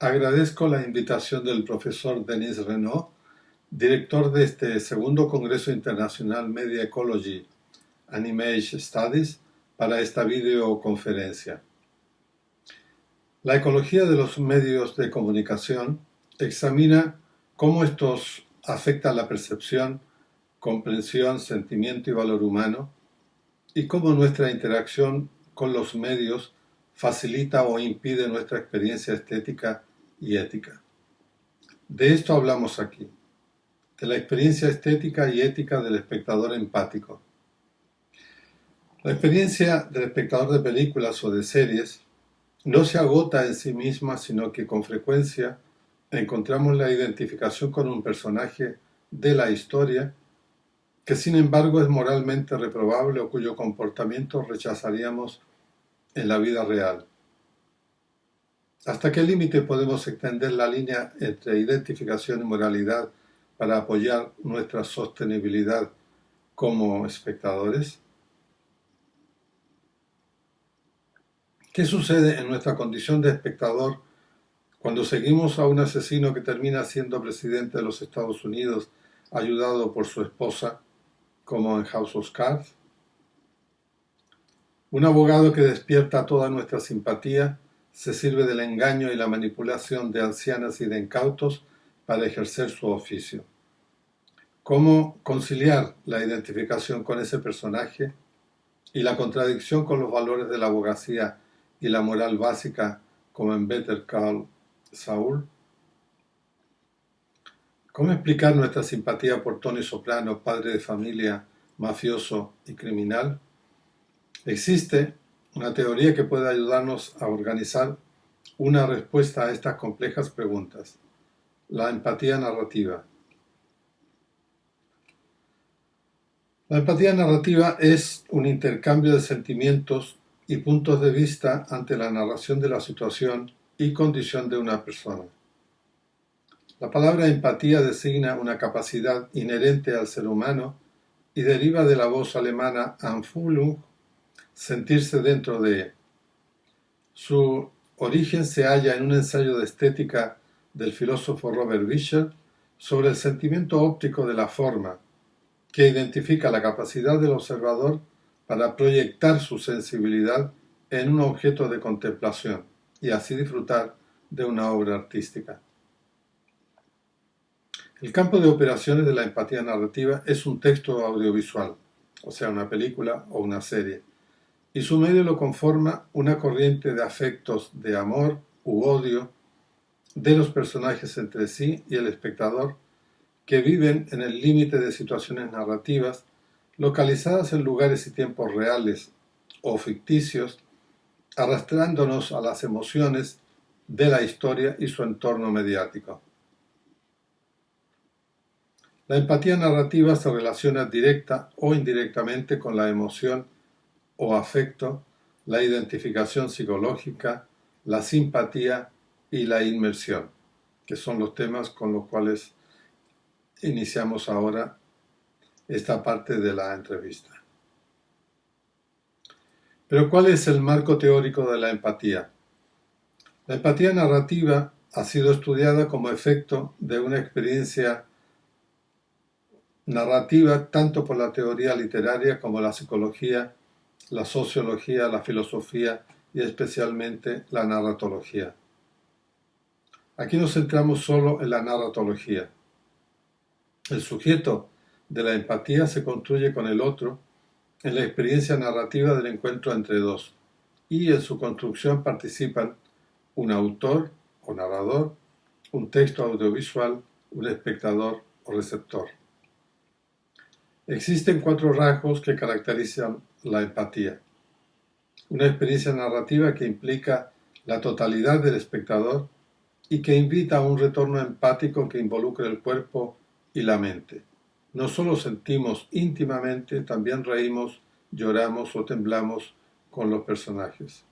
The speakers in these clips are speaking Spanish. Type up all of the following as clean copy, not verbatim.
Agradezco la invitación del profesor Denis Renaud, director de este segundo Congreso Internacional Media Ecology and Image Studies, para esta videoconferencia. La ecología de los medios de comunicación examina cómo estos afectan la percepción, comprensión, sentimiento y valor humano, y cómo nuestra interacción con los medios facilita o impide nuestra experiencia estética y ética. De esto hablamos aquí, de la experiencia estética y ética del espectador empático. La experiencia del espectador de películas o de series no se agota en sí misma, sino que con frecuencia encontramos la identificación con un personaje de la historia que sin embargo es moralmente reprobable o cuyo comportamiento rechazaríamos en la vida real. ¿Hasta qué límite podemos extender la línea entre identificación y moralidad para apoyar nuestra sostenibilidad como espectadores? ¿Qué sucede en nuestra condición de espectador cuando seguimos a un asesino que termina siendo presidente de los Estados Unidos ayudado por su esposa, como en House of Cards? Un abogado que despierta toda nuestra simpatía se sirve del engaño y la manipulación de ancianas y de incautos para ejercer su oficio. ¿Cómo conciliar la identificación con ese personaje y la contradicción con los valores de la abogacía y la moral básica, como en Better Call Saul? ¿Cómo explicar nuestra simpatía por Tony Soprano, padre de familia, mafioso y criminal? Existe una teoría que puede ayudarnos a organizar una respuesta a estas complejas preguntas: la empatía narrativa. La empatía narrativa es un intercambio de sentimientos y puntos de vista ante la narración de la situación y condición de una persona. La palabra empatía designa una capacidad inherente al ser humano y deriva de la voz alemana Anfühlung, sentirse dentro de. Su origen se halla en un ensayo de estética del filósofo Robert Vischer sobre el sentimiento óptico de la forma, que identifica la capacidad del observador para proyectar su sensibilidad en un objeto de contemplación y así disfrutar de una obra artística. El campo de operaciones de la empatía narrativa es un texto audiovisual, o sea, una película o una serie, y su medio lo conforma una corriente de afectos de amor u odio de los personajes entre sí y el espectador, que viven en el límite de situaciones narrativas localizadas en lugares y tiempos reales o ficticios, arrastrándonos a las emociones de la historia y su entorno mediático. La empatía narrativa se relaciona directa o indirectamente con la emoción o afecto, la identificación psicológica, la simpatía y la inmersión, que son los temas con los cuales iniciamos ahora esta parte de la entrevista. Pero ¿cuál es el marco teórico de la empatía? La empatía narrativa ha sido estudiada como efecto de una experiencia narrativa tanto por la teoría literaria como la psicología, la sociología, la filosofía y especialmente la narratología. Aquí nos centramos solo en la narratología. El sujeto de la empatía se construye con el otro en la experiencia narrativa del encuentro entre dos, y en su construcción participan un autor o narrador, un texto audiovisual, un espectador o receptor. Existen 4 rasgos que caracterizan la empatía. Una experiencia narrativa que implica la totalidad del espectador y que invita a un retorno empático que involucre el cuerpo y la mente. No solo sentimos íntimamente, también reímos, lloramos o temblamos con los personajes.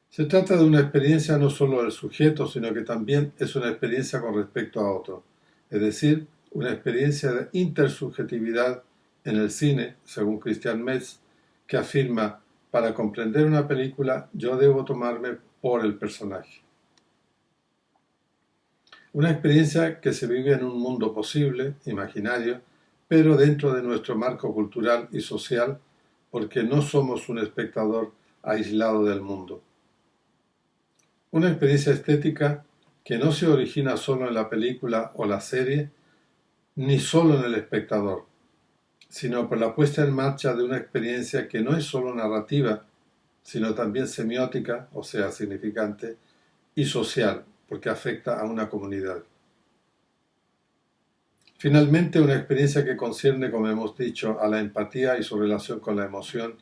Se trata de una experiencia no solo del sujeto, sino que también es una experiencia con respecto a otro, es decir, una experiencia de intersubjetividad en el cine, según Christian Metz, que afirma: para comprender una película yo debo tomarme por el personaje. Una experiencia que se vive en un mundo posible, imaginario, pero dentro de nuestro marco cultural y social, porque no somos un espectador aislado del mundo. Una experiencia estética que no se origina solo en la película o la serie, ni solo en el espectador, sino por la puesta en marcha de una experiencia que no es solo narrativa, sino también semiótica, o sea, significante, y social, porque afecta a una comunidad. Finalmente, una experiencia que concierne, como hemos dicho, a la empatía y su relación con la emoción,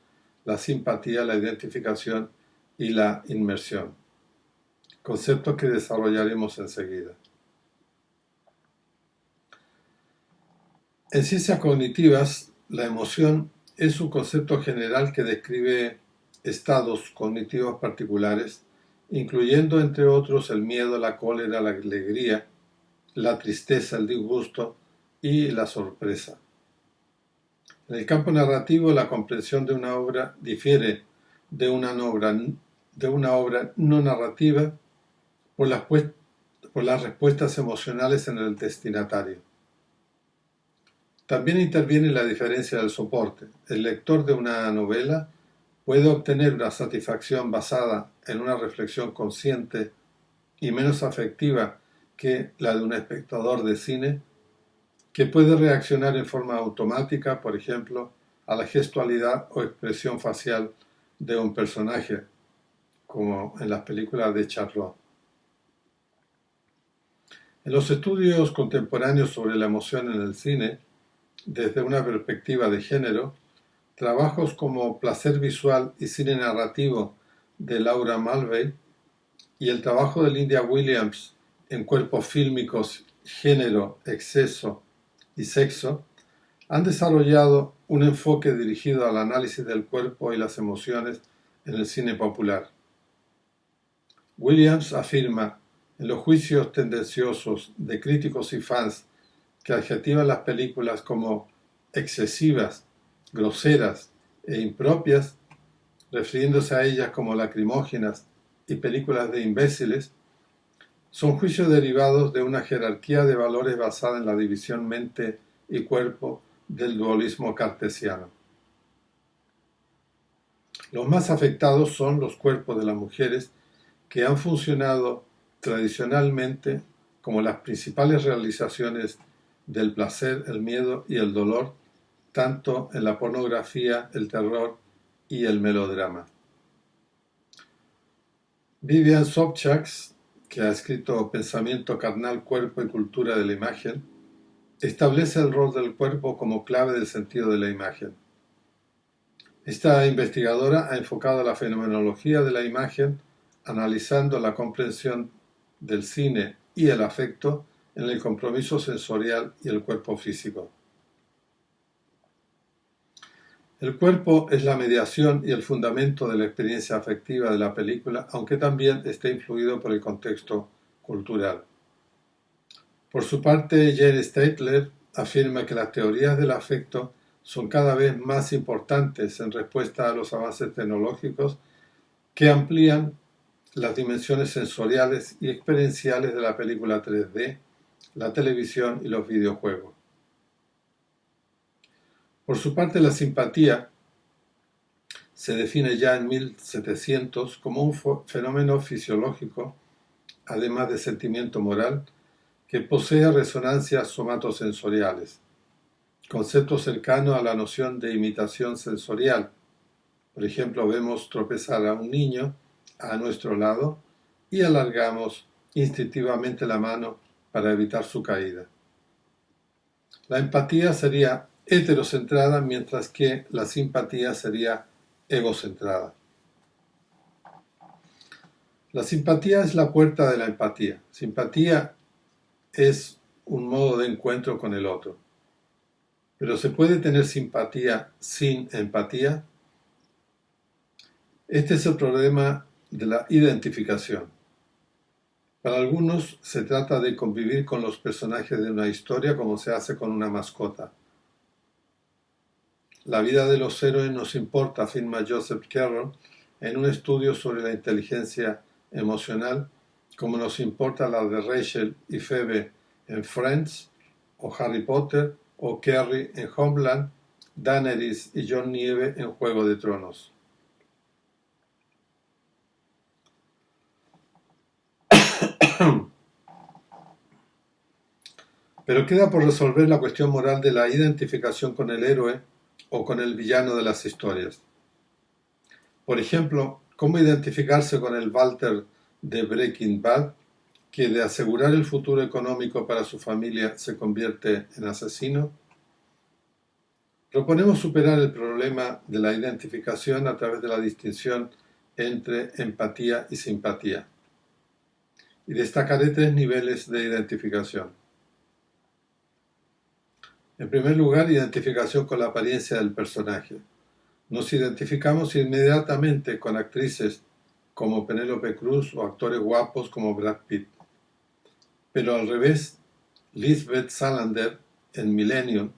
la simpatía, la identificación y la inmersión, conceptos que desarrollaremos enseguida. En ciencias cognitivas, la emoción es un concepto general que describe estados cognitivos particulares, incluyendo entre otros el miedo, la cólera, la alegría, la tristeza, el disgusto y la sorpresa. En el campo narrativo, la comprensión de una obra difiere de una obra no narrativa por las respuestas emocionales en el destinatario. También interviene la diferencia del soporte. El lector de una novela puede obtener una satisfacción basada en una reflexión consciente y menos afectiva que la de un espectador de cine, que puede reaccionar en forma automática, por ejemplo, a la gestualidad o expresión facial de un personaje, como en las películas de Charlotte. En los estudios contemporáneos sobre la emoción en el cine, desde una perspectiva de género, trabajos como Placer visual y cine narrativo de Laura Mulvey y el trabajo de Lynda Williams en cuerpos fílmicos, género, exceso y sexo, han desarrollado un enfoque dirigido al análisis del cuerpo y las emociones en el cine popular. Williams afirma en los juicios tendenciosos de críticos y fans que adjetivan las películas como excesivas, groseras e impropias, refiriéndose a ellas como lacrimógenas y películas de imbéciles, son juicios derivados de una jerarquía de valores basada en la división mente y cuerpo del dualismo cartesiano. Los más afectados son los cuerpos de las mujeres que han funcionado tradicionalmente como las principales realizaciones del placer, el miedo y el dolor, tanto en la pornografía, el terror y el melodrama. Vivian Sobchak, que ha escrito Pensamiento carnal, cuerpo y cultura de la imagen, establece el rol del cuerpo como clave del sentido de la imagen. Esta investigadora ha enfocado la fenomenología de la imagen analizando la comprensión del cine y el afecto en el compromiso sensorial y el cuerpo físico. El cuerpo es la mediación y el fundamento de la experiencia afectiva de la película, aunque también está influido por el contexto cultural. Por su parte, Jane Statler afirma que las teorías del afecto son cada vez más importantes en respuesta a los avances tecnológicos que amplían las dimensiones sensoriales y experienciales de la película 3D, la televisión y los videojuegos. Por su parte, la simpatía se define ya en 1700 como un fenómeno fisiológico, además de sentimiento moral, que posee resonancias somatosensoriales, concepto cercano a la noción de imitación sensorial. Por ejemplo, vemos tropezar a un niño a nuestro lado y alargamos instintivamente la mano para evitar su caída. La empatía sería heterocentrada, mientras que la simpatía sería egocentrada. La simpatía es la puerta de la empatía. Simpatía es un modo de encuentro con el otro. Pero ¿se puede tener simpatía sin empatía? Este es el problema de la identificación. Para algunos se trata de convivir con los personajes de una historia como se hace con una mascota. La vida de los héroes nos importa, afirma Joseph Carroll en un estudio sobre la inteligencia emocional como nos importa la de Rachel y Phoebe en Friends, o Harry Potter, o Carrie en Homeland, Daenerys y Jon Nieve en Juego de Tronos. Pero queda por resolver la cuestión moral de la identificación con el héroe o con el villano de las historias. Por ejemplo, ¿cómo identificarse con el Walter de Breaking Bad, que de asegurar el futuro económico para su familia se convierte en asesino? Proponemos superar el problema de la identificación a través de la distinción entre empatía y simpatía. Y destacaré 3 niveles de identificación. En primer lugar, identificación con la apariencia del personaje. Nos identificamos inmediatamente con actrices como Penélope Cruz o actores guapos como Brad Pitt. Pero al revés, Lisbeth Salander en Millennium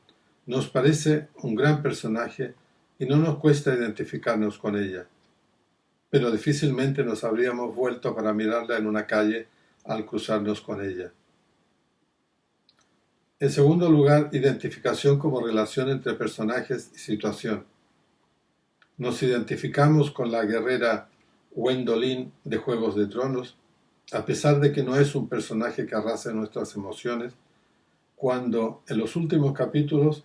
nos parece un gran personaje y no nos cuesta identificarnos con ella, pero difícilmente nos habríamos vuelto para mirarla en una calle al cruzarnos con ella. En segundo lugar, identificación como relación entre personajes y situación. Nos identificamos con la guerrera Gwendolyn de Juegos de Tronos, a pesar de que no es un personaje que arrase nuestras emociones, cuando en los últimos capítulos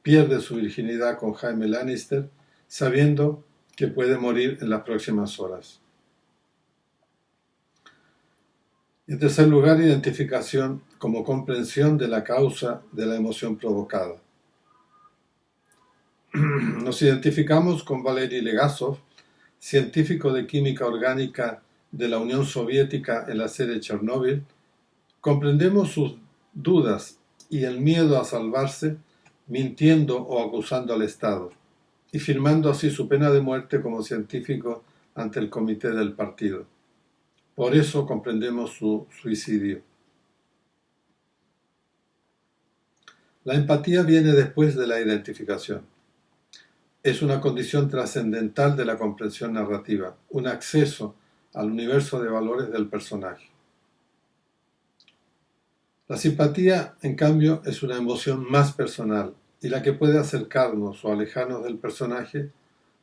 pierde su virginidad con Jaime Lannister, sabiendo que puede morir en las próximas horas. En tercer lugar, identificación como comprensión de la causa de la emoción provocada. Nos identificamos con Valery Legasov, científico de química orgánica de la Unión Soviética en la serie Chernobyl. Comprendemos sus dudas y el miedo a salvarse mintiendo o acusando al Estado, y firmando así su pena de muerte como científico ante el comité del partido. Por eso comprendemos su suicidio. La empatía viene después de la identificación. Es una condición trascendental de la comprensión narrativa, un acceso al universo de valores del personaje. La simpatía, en cambio, es una emoción más personal y la que puede acercarnos o alejarnos del personaje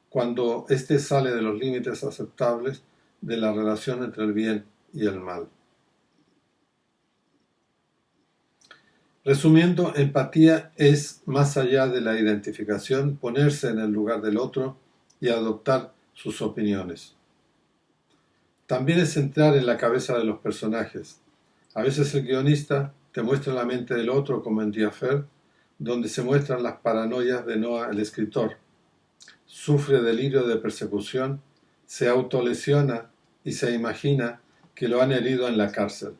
cuando éste sale de los límites aceptables de la relación entre el bien y el mal. Resumiendo, empatía es, más allá de la identificación, ponerse en el lugar del otro y adoptar sus opiniones. También es entrar en la cabeza de los personajes. A veces el guionista te muestra la mente del otro, como en The Affair, donde se muestran las paranoias de Noah, el escritor. Sufre delirio de persecución, se autolesiona y se imagina que lo han herido en la cárcel.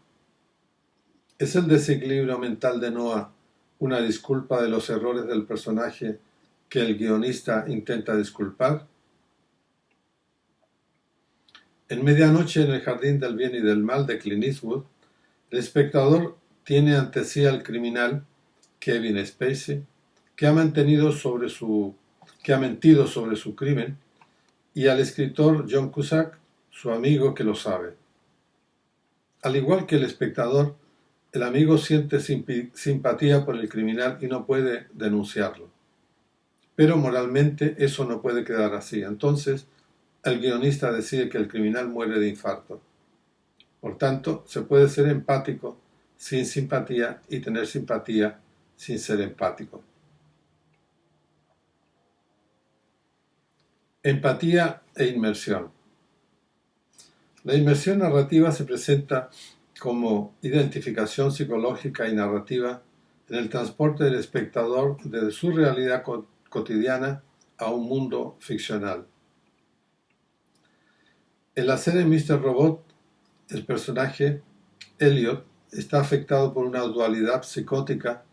¿Es el desequilibrio mental de Noah una disculpa de los errores del personaje que el guionista intenta disculpar? En Medianoche en el Jardín del Bien y del Mal de Clint Eastwood, el espectador tiene ante sí al criminal, Kevin Spacey, que ha mentido sobre su crimen, y al escritor John Cusack, su amigo que lo sabe. Al igual que el espectador, el amigo siente simpatía por el criminal y no puede denunciarlo. Pero moralmente eso no puede quedar así. Entonces, el guionista decide que el criminal muere de infarto. Por tanto, se puede ser empático sin simpatía y tener simpatía sin ser empático. Empatía e inmersión. La inmersión narrativa se presenta como identificación psicológica y narrativa en el transporte del espectador desde su realidad cotidiana a un mundo ficcional. En la serie Mr. Robot, el personaje Elliot está afectado por una dualidad psicótica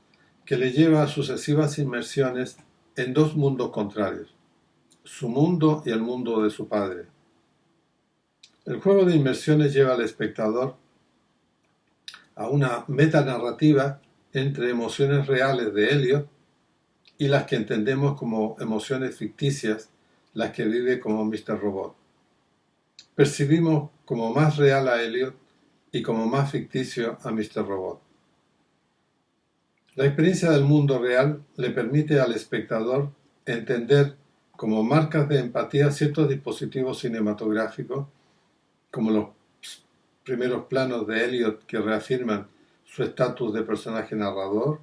que le lleva a sucesivas inmersiones en 2 mundos contrarios, su mundo y el mundo de su padre. El juego de inmersiones lleva al espectador a una metanarrativa entre emociones reales de Elliot y las que entendemos como emociones ficticias, las que vive como Mr. Robot. Percibimos como más real a Elliot y como más ficticio a Mr. Robot. La experiencia del mundo real le permite al espectador entender como marcas de empatía ciertos dispositivos cinematográficos, como los primeros planos de Elliot que reafirman su estatus de personaje narrador,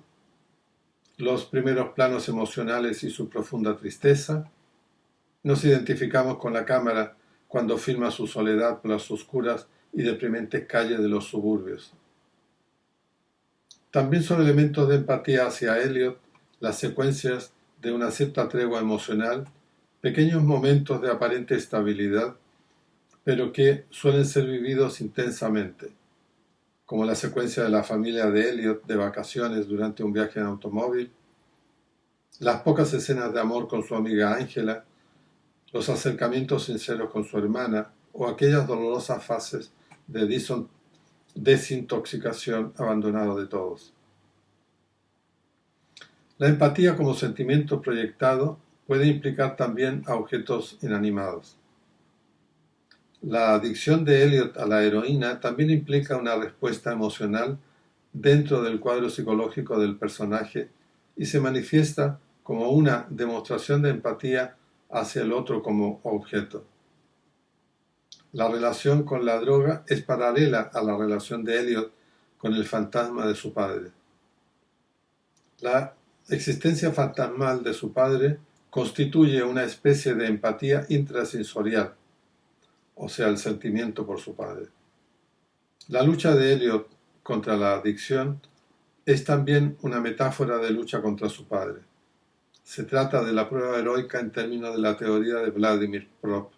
los primeros planos emocionales y su profunda tristeza. Nos identificamos con la cámara cuando filma su soledad por las oscuras y deprimentes calles de los suburbios. También son elementos de empatía hacia Elliot las secuencias de una cierta tregua emocional, pequeños momentos de aparente estabilidad, pero que suelen ser vividos intensamente, como la secuencia de la familia de Elliot de vacaciones durante un viaje en automóvil, las pocas escenas de amor con su amiga Angela, los acercamientos sinceros con su hermana o aquellas dolorosas fases de desintoxicación abandonado de todos. La empatía como sentimiento proyectado puede implicar también a objetos inanimados. La adicción de Elliot a la heroína también implica una respuesta emocional dentro del cuadro psicológico del personaje y se manifiesta como una demostración de empatía hacia el otro como objeto. La relación con la droga es paralela a la relación de Elliot con el fantasma de su padre. La existencia fantasmal de su padre constituye una especie de empatía intrasensorial, o sea, el sentimiento por su padre. La lucha de Elliot contra la adicción es también una metáfora de lucha contra su padre. Se trata de la prueba heroica en términos de la teoría de Vladimir Prop.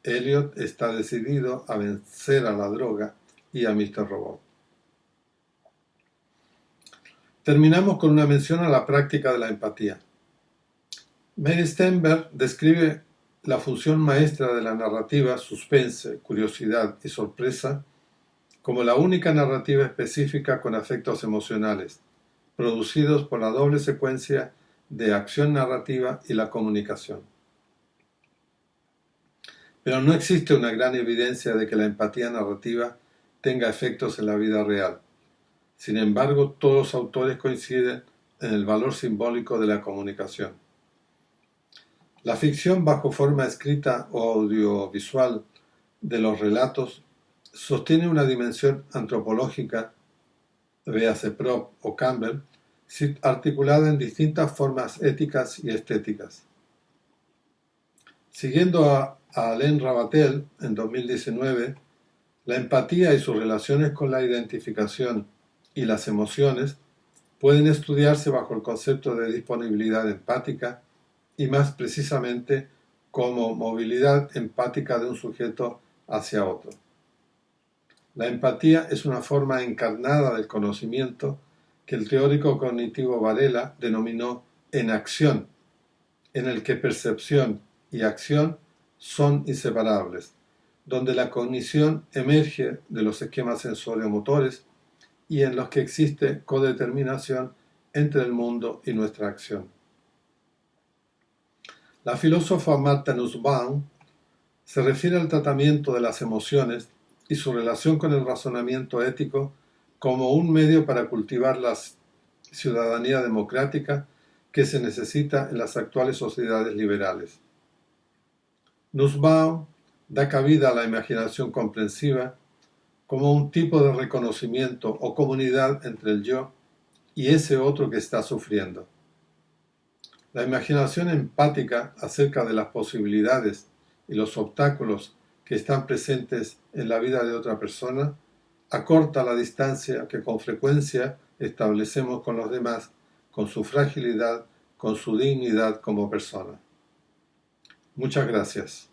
Elliot está decidido a vencer a la droga y a Mr. Robot. Terminamos con una mención a la práctica de la empatía. Mary Steenburgen describe la función maestra de la narrativa, suspense, curiosidad y sorpresa, como la única narrativa específica con efectos emocionales, producidos por la doble secuencia de acción narrativa y la comunicación. Pero no existe una gran evidencia de que la empatía narrativa tenga efectos en la vida real. Sin embargo, todos los autores coinciden en el valor simbólico de la comunicación. La ficción bajo forma escrita o audiovisual de los relatos sostiene una dimensión antropológica, véase Prop o Campbell, articulada en distintas formas éticas y estéticas. Siguiendo a Alain Rabatel, en 2019, la empatía y sus relaciones con la identificación y las emociones pueden estudiarse bajo el concepto de disponibilidad empática y más precisamente como movilidad empática de un sujeto hacia otro. La empatía es una forma encarnada del conocimiento que el teórico cognitivo Varela denominó enacción, en el que percepción y acción son inseparables, donde la cognición emerge de los esquemas sensorio-motores y en los que existe codeterminación entre el mundo y nuestra acción. La filósofa Martha Nussbaum se refiere al tratamiento de las emociones y su relación con el razonamiento ético como un medio para cultivar la ciudadanía democrática que se necesita en las actuales sociedades liberales. Nussbaum da cabida a la imaginación comprensiva como un tipo de reconocimiento o comunidad entre el yo y ese otro que está sufriendo. La imaginación empática acerca de las posibilidades y los obstáculos que están presentes en la vida de otra persona acorta la distancia que con frecuencia establecemos con los demás, con su fragilidad, con su dignidad como persona. Muchas gracias.